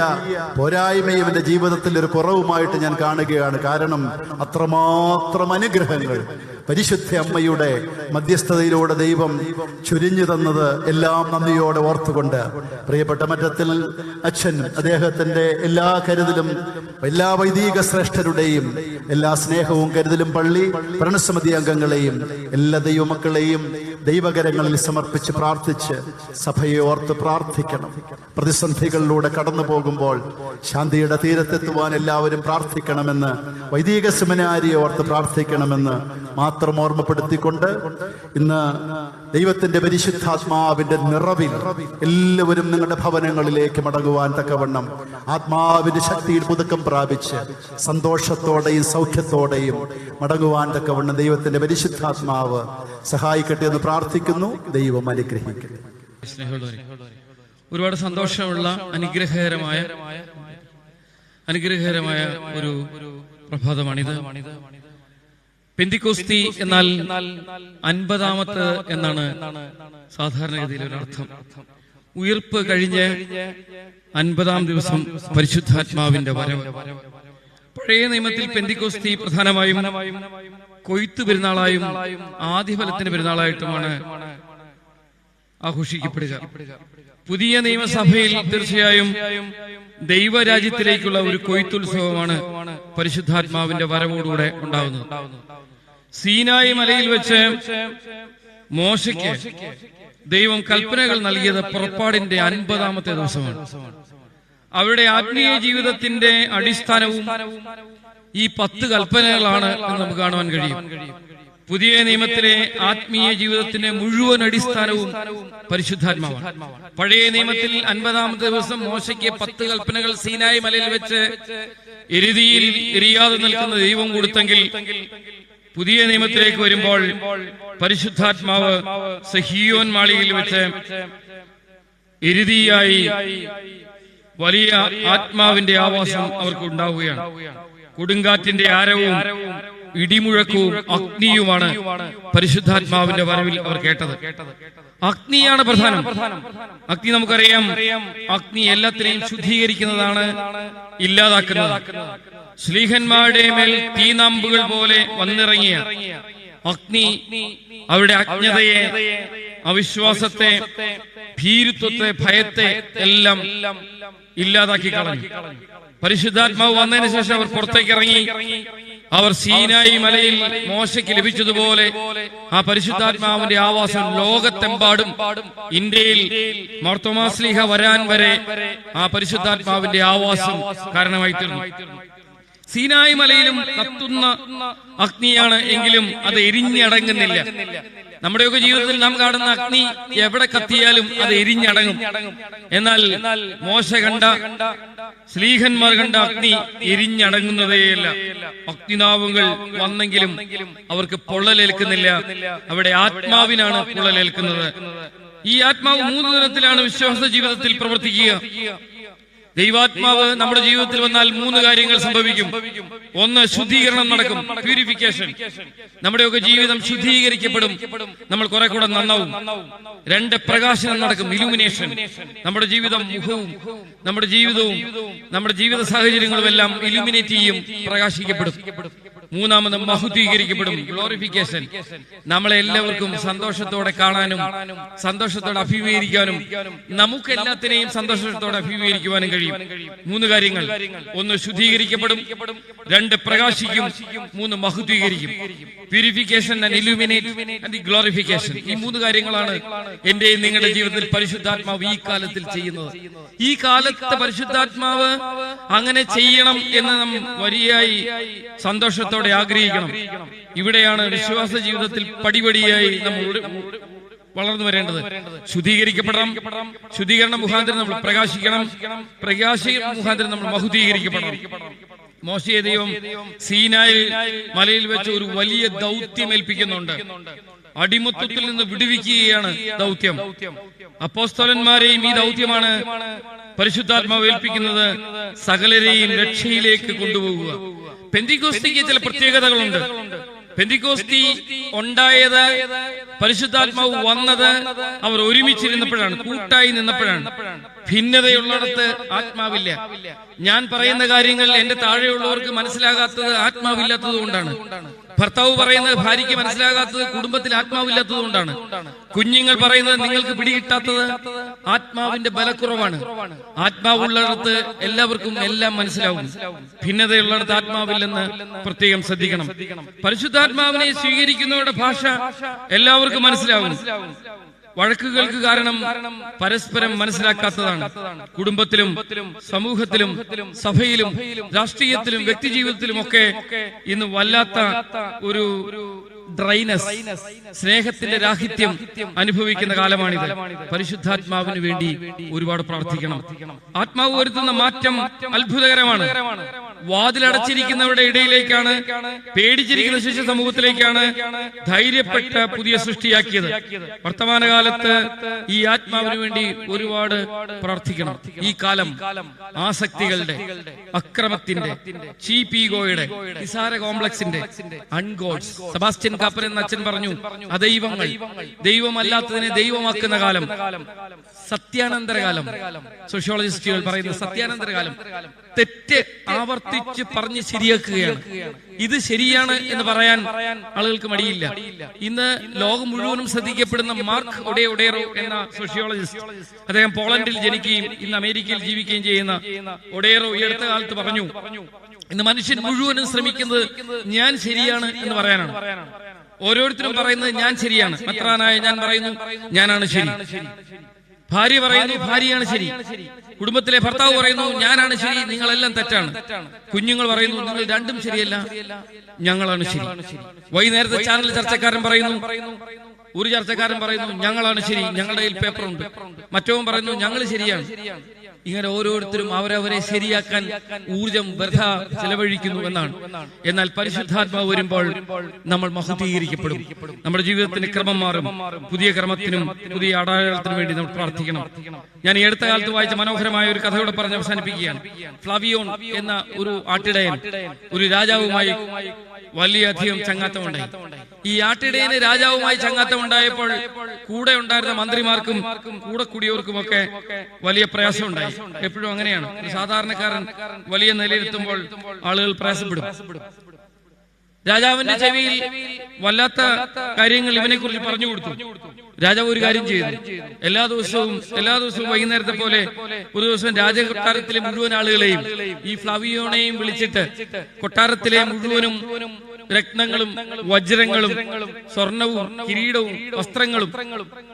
പോരായ്മയും എൻ്റെ ജീവിതത്തിൽ ഒരു കുറവുമായിട്ട് ഞാൻ കാണുകയാണ്. കാരണം അത്രമാത്രം അനുഗ്രഹങ്ങൾ പരിശുദ്ധ അമ്മയുടെ മധ്യസ്ഥതയിലൂടെ ദൈവം ചുരിഞ്ഞു തന്നത് എല്ലാം നന്ദിയോടെ ഓർത്തുകൊണ്ട്, പ്രിയപ്പെട്ട മറ്റത്തിൽ അച്ഛൻ അദ്ദേഹത്തിന്റെ എല്ലാ കരുതലും എല്ലാ വൈദിക ശ്രേഷ്ഠരുടെയും എല്ലാ സ്നേഹവും കരുതലും പള്ളി ഭരണസമിതി അംഗങ്ങളെയും എല്ലാ ദൈവമക്കളെയും ദൈവകരങ്ങളിൽ സമർപ്പിച്ച് പ്രാർത്ഥിച്ച് സഭയെ ഓർത്ത് പ്രാർത്ഥിക്കണം. പ്രതിസന്ധികളിലൂടെ കടന്നു പോകുമ്പോൾ ശാന്തിയുടെ തീരത്തെത്തുവാൻ എല്ലാവരും പ്രാർത്ഥിക്കണമെന്ന്, വൈദിക സെമിനാരിയെ ഓർത്ത് പ്രാർത്ഥിക്കണമെന്ന് മാത്രം ഓർമ്മപ്പെടുത്തിക്കൊണ്ട്, ഇന്ന് ദൈവത്തിന്റെ പരിശുദ്ധാത്മാവിന്റെ നിറവിൽ എല്ലാവരും നിങ്ങളുടെ ഭവനങ്ങളിലേക്ക് മടങ്ങുവാൻ തക്കവണ്ണം ആത്മാവിന്റെ ശക്തിയിൽ പുതുക്കം പ്രാപിച്ച് സന്തോഷത്തോടെയും സൗഖ്യത്തോടെയും മടങ്ങുവാൻ തക്കവണ്ണം ദൈവത്തിന്റെ പരിശുദ്ധാത്മാവ് സഹായിക്കട്ടെ എന്ന് പ്രാർത്ഥിക്കുന്നു. ദൈവം അനുഗ്രഹിക്കട്ടെ. ഒരുപാട് സന്തോഷമുള്ള അനുഗ്രഹകരമായ ഒരു പ്രഭാതമാണിത്. പെന്തിക്കോസ്തി എന്നാൽ 50ാമത്തെ എന്നാണ് സാധാരണഗതിയിൽ ഒരർത്ഥം. ഉയിർപ്പ് കഴിഞ്ഞ് 50ാം ദിവസം പരിശുദ്ധാത്മാവിന്റെ വരവ്. പഴയ നിയമത്തിൽ പെന്തിക്കോസ്തി പ്രധാനമായും കൊയ്ത്ത് പെരുന്നാളായും ആദിഫലത്തിന്റെ പെരുന്നാളായിട്ടുമാണ് ആഘോഷിക്കപ്പെടുക. പുതിയ നിയമസഭയിൽ തീർച്ചയായും ദൈവരാജ്യത്തിലേക്കുള്ള ഒരു കൊയ്ത്തുത്സവമാണ് പരിശുദ്ധാത്മാവിന്റെ വരവോടുകൂടെ ഉണ്ടാകുന്നത്. സീനായി മലയിൽ വെച്ച് മോശയ്ക്ക് ദൈവം കൽപ്പനകൾ നൽകിയത് പുറപ്പാടിന്റെ 50ാമത്തെ ദിവസമാണ്. അവരുടെ ആത്മീയ ജീവിതത്തിന്റെ അടിസ്ഥാനവും ഈ 10 കൽപ്പനകളാണ് എന്ന് നമുക്ക് കാണുവാൻ കഴിയും. പുതിയ നിയമത്തിലെ ആത്മീയ ജീവിതത്തിന്റെ മുഴുവൻ അടിസ്ഥാനവും പരിശുദ്ധാത്മാവാണ്. പഴയ നിയമത്തിൽ 50ാമത്തെ ദിവസം മോശയ്ക്ക് 10 കൽപ്പനകൾ സീനായി മലയിൽ വെച്ച് എരിതിയിൽ എരിയാതെ നിൽക്കുന്ന ദൈവം കൊടുത്തെങ്കിൽ, പുതിയ നിയമത്തിലേക്ക് വരുമ്പോൾ പരിശുദ്ധാത്മാവ് സഹിയോൻ മാളികയിൽ വെച്ച് എരിതിയായി വലിയ ആത്മാവിന്റെ ആവാസം അവർക്ക് ഉണ്ടാവുകയാണ്. കൊടുങ്കാറ്റിന്റെ ആരവവും ഇടിമുഴക്കവും അഗ്നിയുമാണ് പരിശുദ്ധാത്മാവിന്റെ വരവിൽ അവർ കേട്ടത്. അഗ്നിയാണ് പ്രധാനം. അഗ്നി നമുക്കറിയാം, അഗ്നി എല്ലാത്തിനെയും ശുദ്ധീകരിക്കുന്നതാണ്, ഇല്ലാതാക്കുന്നത്. ശ്ലീഹന്മാരുടെ മേൽ തീനാമ്പുകൾ പോലെ വന്നിറങ്ങിയ അഗ്നി അവരുടെ അജ്ഞതയെ, അവിശ്വാസത്തെ, ഭീരുത്വത്തെ, ഭയത്തെ എല്ലാം ഇല്ലാതാക്കി കളഞ്ഞു. പരിശുദ്ധാത്മാവ് വന്നതിന് ശേഷം അവർ പുറത്തേക്ക് ഇറങ്ങി. അവർ സീനായി മലയിൽ മോശയ്ക്ക് ലഭിച്ചതുപോലെ ആ പരിശുദ്ധാത്മാവിന്റെ ആവാസം ലോകത്തെമ്പാടും, ഇന്ത്യയിൽ മാർത്തോമാശ്ലീഹ വരാൻ വരെ ആ പരിശുദ്ധാത്മാവിന്റെ ആവാസം കാരണമായി തീർന്നു. സീനായി മലയിലും കത്തുന്ന അഗ്നിയാണ്, എങ്കിലും അത് എരിഞ്ഞടങ്ങുന്നില്ല. നമ്മുടെയൊക്കെ ജീവിതത്തിൽ നാം കാണുന്ന അഗ്നി എവിടെ കത്തിയാലും അത് എരിഞ്ഞടങ്ങും. എന്നാൽ മോശ കണ്ട, ശ്ലീഹന്മാർ കണ്ട അഗ്നി എരിഞ്ഞടങ്ങുന്നതേയല്ല. അഗ്നിനാവുകൾ വന്നെങ്കിലും അവർക്ക് പൊള്ളലേൽക്കുന്നില്ല. അവിടെ ആത്മാവിനാണ് പൊള്ളലേൽക്കുന്നത്. ഈ ആത്മാവ് 3 തരത്തിലാണ് വിശ്വാസ ജീവിതത്തിൽ പ്രവർത്തിക്കുക. ദൈവാത്മാവ് നമ്മുടെ ജീവിതത്തിൽ വന്നാൽ 3 കാര്യങ്ങൾ സംഭവിക്കും. 1, ശുദ്ധീകരണം നടക്കും, പ്യൂരിഫിക്കേഷൻ. നമ്മുടെയൊക്കെ ജീവിതം ശുദ്ധീകരിക്കപ്പെടും, നമ്മൾ കുറെ കൂടെ നന്നാവും. 2, പ്രകാശനം നടക്കും, ഇലുമിനേഷൻ. നമ്മുടെ ജീവിതം, മുഖവും നമ്മുടെ ജീവിതവും നമ്മുടെ ജീവിത സാഹചര്യങ്ങളും എല്ലാം ഇലുമിനേറ്റ് ചെയ്യും, പ്രകാശിക്കപ്പെടും. മൂന്നാമത് മഹുദ്ധീകരിക്കപ്പെടും, ഗ്ലോറിഫിക്കേഷൻ. നമ്മളെ എല്ലാവർക്കും സന്തോഷത്തോടെ കാണാനും സന്തോഷത്തോടെ അഭിമുഖീകരിക്കാനും നമുക്ക് എല്ലാത്തിനെയും സന്തോഷത്തോടെ അഭിമുഖീകരിക്കുവാനും കഴിയും. 3 കാര്യങ്ങൾ: 1 ശുദ്ധീകരിക്കപ്പെടും, 2 പ്രകാശിക്കും, 3 മഹുദ്ധീകരിക്കും. Purification and illuminate and glorification. ഈ 3 കാര്യങ്ങളാണ് എന്റെയും നിങ്ങളുടെ ജീവിതത്തിൽ പരിശുദ്ധാത്മാവ് ഈ കാലത്തിൽ ചെയ്യുന്നത്. ഈ കാലത്ത് പരിശുദ്ധാത്മാവ് അങ്ങനെ ചെയ്യണം എന്ന് നാം വലിയായി സന്തോഷത്തോടെ ആഗ്രഹിക്കണം. ഇവിടെയാണ് വിശ്വാസ ജീവിതത്തിൽ പടിപടിയായി നമ്മൾ വളർന്നു വരേണ്ടത്. ശുദ്ധീകരിക്കപ്പെടണം, ശുദ്ധീകരണ മുഖാന്തരം നമ്മൾ പ്രകാശിക്കണം, പ്രകാശ മുഖാന്തരം നമ്മൾ മഹുദ്ധീകരിക്കപ്പെടണം. മോശയെ ദൈവം സീനായി മലയിൽ വെച്ച് ഒരു വലിയ ദൗത്യം ഏൽപ്പിക്കുന്നുണ്ട്. അടിമത്തത്തിൽ നിന്ന് വിടുവിക്കുകയാണ് ദൗത്യം. അപ്പോസ്തലന്മാരെയും ഈ ദൗത്യമാണ് പരിശുദ്ധാത്മാവ് ഏൽപ്പിക്കുന്നത്, സകലരെയും രക്ഷയിലേക്ക് കൊണ്ടുപോകുക. പെന്തിക്കോസ്തിക്ക് ചില പ്രത്യേകതകളുണ്ട്. പെന്തിക്കോസ്തി ഉണ്ടായത്, പരിശുദ്ധാത്മാവ് വന്നത് അവർ ഒരുമിച്ചിരുന്നപ്പോഴാണ്, കൂട്ടായി നിന്നപ്പോഴാണ്. ഭിന്നതയുള്ളിടത്ത് ആത്മാവില്ല. ഞാൻ പറയുന്ന കാര്യങ്ങൾ എന്റെ താഴെയുള്ളവർക്ക് മനസ്സിലാകാത്തത് ആത്മാവില്ലാത്തത് കൊണ്ടാണ്. ഭർത്താവ് പറയുന്നത് ഭാര്യയ്ക്ക് മനസ്സിലാകാത്തത് കുടുംബത്തിൽ ആത്മാവില്ലാത്തത് കൊണ്ടാണ്. കുഞ്ഞുങ്ങൾ പറയുന്നത് നിങ്ങൾക്ക് പിടികിട്ടാത്തത് ആത്മാവിന്റെ ബലക്കുറവാണ്. ആത്മാവുള്ളിടത്ത് എല്ലാവർക്കും എല്ലാം മനസ്സിലാവും. ഭിന്നതയുള്ളിടത്ത് ആത്മാവില്ലെന്ന് പ്രത്യേകം ശ്രദ്ധിക്കണം. പരിശുദ്ധാത്മാവിനെ സ്വീകരിക്കുന്നവരുടെ ഭാഷ എല്ലാവർക്കും മനസ്സിലാവും. വഴക്കുകൾക്ക് കാരണം പരസ്പരം മനസ്സിലാക്കാത്തതാണ്. കുടുംബത്തിലും സമൂഹത്തിലും സഭയിലും രാഷ്ട്രീയത്തിലും വ്യക്തിജീവിതത്തിലും ഒക്കെ ഇന്ന് വല്ലാത്ത ഒരു ഡ്രൈനസ്, സ്നേഹത്തിന്റെ രാഹിത്യം അനുഭവിക്കുന്ന കാലമാണിത്. പരിശുദ്ധാത്മാവിന് വേണ്ടി ഒരുപാട് പ്രാർത്ഥിക്കണം. ആത്മാവ് വരുത്തുന്ന മാറ്റം അത്ഭുതകരമാണ്. വാതിലടച്ചിരിക്കുന്നവരുടെ ഇടയിലേക്കാണ്, പേടിച്ചിരിക്കുന്ന ശിശു സമൂഹത്തിലേക്കാണ് ധൈര്യപ്പെട്ട പുതിയ സൃഷ്ടിയാക്കിയത്. വർത്തമാനകാലത്ത് ഈ ആത്മാവിന് വേണ്ടി ഒരുപാട് പ്രാർത്ഥിക്കണം. ഈ കാലം ആസക്തികളുടെ, അക്രമത്തിന്റെ, ചീപ്പ് ഈഗോയുടെ, നിസാര കോംപ്ലക്സിന്റെ, അൺഗോഡ്സ്. സെബാസ്റ്റ്യൻ കാപ്പൻ എന്ന അച്ഛൻ പറഞ്ഞു, അദൈവങ്ങൾ, ദൈവമല്ലാത്തതിനെ ദൈവമാക്കുന്ന കാലം, സത്യാനന്തരകാലം. സോഷ്യോളജിസ്റ്റുകൾ പറയുന്ന സത്യാനന്തരകാലം. തെറ്റ് ആവർത്തിച്ച് പറഞ്ഞ് ശരിയാക്കുകയാണ്. ഇത് ശരിയാണ് എന്ന് പറയാൻ ആളുകൾക്ക് മടിയില്ല. ഇന്ന് ലോകം മുഴുവനും ശ്രദ്ധിക്കപ്പെടുന്ന മാർക്ക് ഒഡേറോ എന്ന സോഷ്യോളജിസ്റ്റ്, അദ്ദേഹം പോളണ്ടിൽ ജനിക്കുകയും ഇന്ന് അമേരിക്കയിൽ ജീവിക്കുകയും ചെയ്യുന്ന ഒഡേറോ ഈ അടുത്ത കാലത്ത് പറഞ്ഞു, ഇന്ന് മനുഷ്യൻ മുഴുവനും ശ്രമിക്കുന്നത് ഞാൻ ശരിയാണ് എന്ന് പറയാനാണ്. ഓരോരുത്തരും പറയുന്നത് ഞാൻ ശരിയാണ്. മെത്രാനായ ഞാൻ പറയുന്നു ഞാനാണ് ശരി. ഭാര്യ പറയുന്നു ഭാര്യയാണ് ശരി. കുടുംബത്തിലെ ഭർത്താവ് പറയുന്നു ഞാനാണ് ശരി, നിങ്ങളെല്ലാം തെറ്റാണ്. കുഞ്ഞുങ്ങൾ പറയുന്നു നിങ്ങൾ രണ്ടും ശരിയല്ല, ഞങ്ങളാണ് ശരി. വൈകുന്നേരത്തെ ചാനൽ ചർച്ചക്കാരൻ പറയുന്നു, ഒരു ചർച്ചക്കാരൻ പറയുന്നു ഞങ്ങളാണ് ശരി, ഞങ്ങളുടെ കയ്യിൽ പേപ്പറുണ്ട്. മറ്റവൻ പറയുന്നു ഞങ്ങൾ ശരിയാണ്. ഇങ്ങനെ ഓരോരുത്തരും അവരവരെ ശരിയാക്കാൻ ഊർജം വ്യർത്ഥ ചെലവഴിക്കുന്നു എന്നാണ്. എന്നാൽ പരിശുദ്ധാത്മാവ് വരുമ്പോൾ നമ്മൾ മഹത്വീകരിക്കപ്പെടും. നമ്മുടെ ജീവിതത്തിന് ക്രമം മാറും. പുതിയ ക്രമത്തിനും പുതിയ അടയാളത്തിനും വേണ്ടി നമ്മൾ പ്രാർത്ഥിക്കണം. ഞാൻ ഈ അടുത്ത കാലത്ത് വായിച്ച മനോഹരമായ ഒരു കഥയോടെ പറഞ്ഞ് അവസാനിപ്പിക്കുകയാണ്. ഫ്ലാവിയോൺ എന്ന ഒരു ആട്ടിടയൻ ഒരു രാജാവുമായി വലിയധികം ചങ്ങാത്തമുണ്ടായി. ഈ ആട്ടിടയന് രാജാവുമായി ചങ്ങാത്തമുണ്ടായപ്പോൾ കൂടെ ഉണ്ടായിരുന്ന മന്ത്രിമാർക്കും കൂടെ കൂടിയവർക്കുമൊക്കെ വലിയ പ്രയാസമുണ്ടായി. എപ്പോഴും അങ്ങനെയാണ്. ഒരു സാധാരണക്കാരൻ വലിയ നിലയിലെത്തുമ്പോൾ ആളുകൾ പ്രയാസപ്പെടും. രാജാവിന്റെ ചെവിയിൽ വല്ലാത്ത കാര്യങ്ങൾ ഇവനെ കുറിച്ച് പറഞ്ഞു കൊടുത്തു. രാജാവ് ഒരു കാര്യം ചെയ്തു. എല്ലാ ദിവസവും വൈകുന്നേരത്തെ പോലെ ഒരു ദിവസം രാജകൊട്ടാരത്തിലെ മുഴുവൻ ആളുകളെയും ഈ ഫ്ലാവിയോണെയും വിളിച്ചിട്ട് കൊട്ടാരത്തിലെ മുഴുവനും രത്നങ്ങളും വജ്രങ്ങളും സ്വർണവും കിരീടവും വസ്ത്രങ്ങളും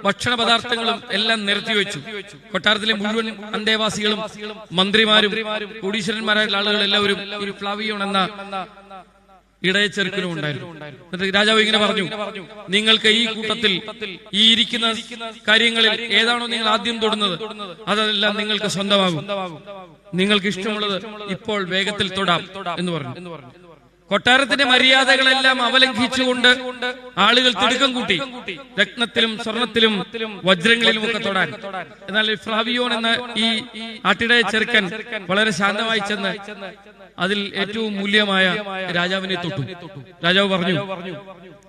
ഭക്ഷണ പദാർത്ഥങ്ങളും എല്ലാം നിരത്തിവെച്ചു. കൊട്ടാരത്തിലെ മുഴുവൻ അന്തേവാസികളും മന്ത്രിമാരും കോടീശ്വരന്മാരായിട്ടുള്ള ആളുകൾ എല്ലാവരും ഒരു ഫ്ലാവിയോൺ എന്ന ഇടയ ചെറുക്കനും ഉണ്ടായിരുന്നു. എന്നിട്ട് രാജാവ് ഇങ്ങനെ പറഞ്ഞു, നിങ്ങൾക്ക് ഈ കൂട്ടത്തിൽ ഈ ഇരിക്കുന്ന കാര്യങ്ങളിൽ ഏതാണോ നിങ്ങൾ ആദ്യം തൊടുന്നത് അതെല്ലാം നിങ്ങൾക്ക് സ്വന്തമാകും. നിങ്ങൾക്ക് ഇഷ്ടമുള്ളത് ഇപ്പോൾ വേഗത്തിൽ തൊടാം എന്ന് പറഞ്ഞു. കൊട്ടാരത്തിന്റെ മര്യാദകളെല്ലാം അവലംഘിച്ചുകൊണ്ട് ആളുകൾ തിടുക്കം കൂട്ടി രത്നത്തിലും സ്വർണത്തിലും വജ്രങ്ങളിലും ഒക്കെ തൊടാൻ. എന്നാൽ ഫ്ലാവിയോൺ എന്ന ഈ ആട്ടിടയ ചെറുക്കൻ വളരെ ശാന്തമായി ചെന്ന് അതിൽ ഏറ്റവും മൂല്യമായ രാജാവിനെ തൊട്ടു. രാജാവ് പറഞ്ഞു,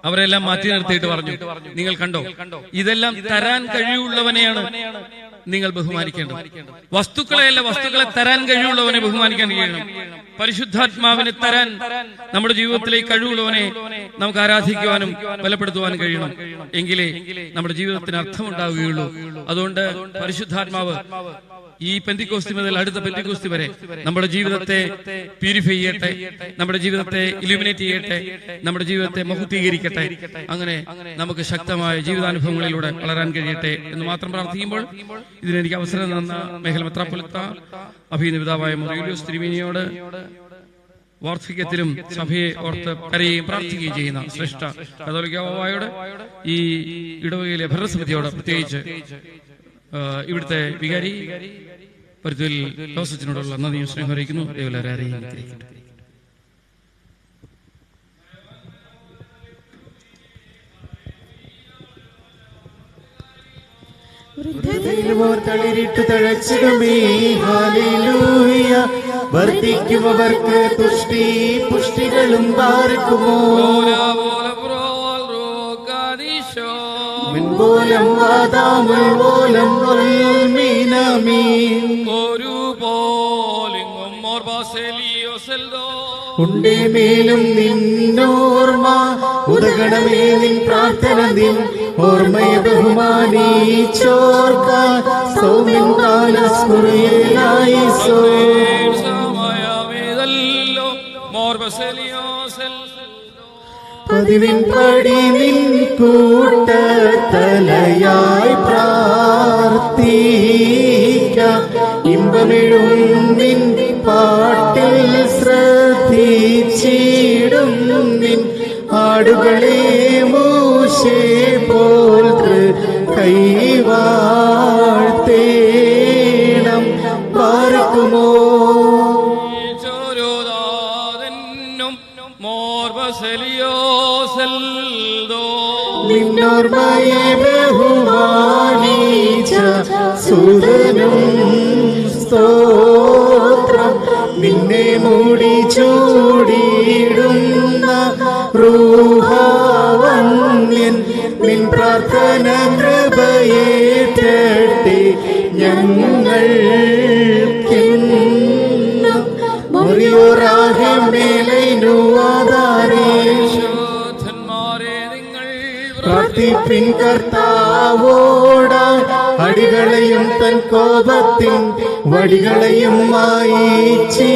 അവരെല്ലാം മാറ്റി നിർത്തിയിട്ട് പറഞ്ഞു, നിങ്ങൾ കണ്ടോ, ഇതെല്ലാം തരാൻ കഴിവുള്ളവനെയാണ് നിങ്ങൾ ബഹുമാനിക്കേണ്ടത്. വസ്തുക്കളെയല്ല, വസ്തുക്കളെ തരാൻ കഴിവുള്ളവനെ ബഹുമാനിക്കാൻ കഴിയണം. പരിശുദ്ധാത്മാവിനെ തരാൻ നമ്മുടെ ജീവിതത്തിലേക്ക് കഴിവുള്ളവനെ നമുക്ക് ആരാധിക്കുവാനും ബലപ്പെടുത്തുവാനും കഴിയണം. എങ്കിലേ നമ്മുടെ ജീവിതത്തിന് അർത്ഥമുണ്ടാവുകയുള്ളൂ. അതുകൊണ്ട് പരിശുദ്ധാത്മാവ് ഈ പെന്തിക്കോസ്തി മുതൽ അടുത്ത പെന്തിക്കോസ്തി വരെ നമ്മുടെ ജീവിതത്തെ പ്യൂരിഫൈ ചെയ്യട്ടെ, നമ്മുടെ ജീവിതത്തെ ഇലുമിനേറ്റ് ചെയ്യട്ടെ, നമ്മുടെ ജീവിതത്തെ മഹത്വീകരിക്കട്ടെ. അങ്ങനെ നമുക്ക് ശക്തമായ ജീവിതാനുഭവങ്ങളിലൂടെ വളരാൻ കഴിയട്ടെ എന്ന് മാത്രം പ്രാർത്ഥിക്കുമ്പോൾ ഇതിനെനിക്ക് അവസരം തന്ന മേഖല മെത്രാപ്പൊലീത്ത അഭിനന്ദ പിതാവായ മൊറീലിയോസ് തിരുമേനിയോട് വാർദ്ധക്യത്തിലും സഭയെ ഓർത്ത് കരയുകയും പ്രാർത്ഥിക്കുകയും ചെയ്യുന്ന ശ്രേഷ്ഠ കത്തോലിക്കായോട് ഈ ഇടവകയിലെ ഭരണസമിതിയോട് പ്രത്യേകിച്ച് ഇവിടുത്തെ വികാരി പരുത്തുവിൽ ജോസഫിനോടുള്ള നന്ദിയും സ്നേഹം അറിയിക്കുന്നു. ദൈവം അനുഗ്രഹിക്കട്ടെ. തളിരിട്ടു തഴച്ചിടുമേ ഹല്ലേലൂയ. വർദ്ധിക്കുമവർക്ക് തുഷ്ടി പുഷ്ടികളും പാർക്കുമോ. മിൻപോലം വാദാമുൽ പോലം മീനമീൻ ഒരു പോലിങ്ങും മോർബാസെലിയോസെൽദോ ഉണ്ടേ മേലും നിന്നോർമ്മ ഉദകണമേ നിൻ പ്രാർത്ഥന നിൻ ഓർമ്മയെ ബഹുമാനിച്ചോർക്കാൻ സൗമ്യം കാലസ്കുറിയലായി സോ സമയമേതല്ലോ മോർബാസെലിയോസെൽ പതിവിൻ പടി നിൻ കൂട്ടത്തലയായി പ്രാർത്ഥിക്കാം. ഇമ്പമെഴും നിൻ പാട്ടിൽ ശ്രദ്ധിച്ചിടും നിൻ ആടുകളെ മൂശേ പോൽ കൈവാഴ്ത്തേണം പാർക്കുമോ. നിന്നോർമ്മയെ ബഹുമാനിച്ച സുതനും സ്തോത്രം. നിന്നെ മൂടി ചൂടിയിടുന്ന റൂഹാവന്യൻ നിൻ പ്രാർത്ഥന കൃപയേറ്റട്ടെ ഞങ്ങൾക്കെന്നും. മുറിയോറാഹെ മേലൈനുവാദാരേ പ്രാർത്ഥിപ്പിൻ കർത്താവോടായി അടികളെയും തൻ കോപത്തിൻ വടികളെയും മായിച്ചി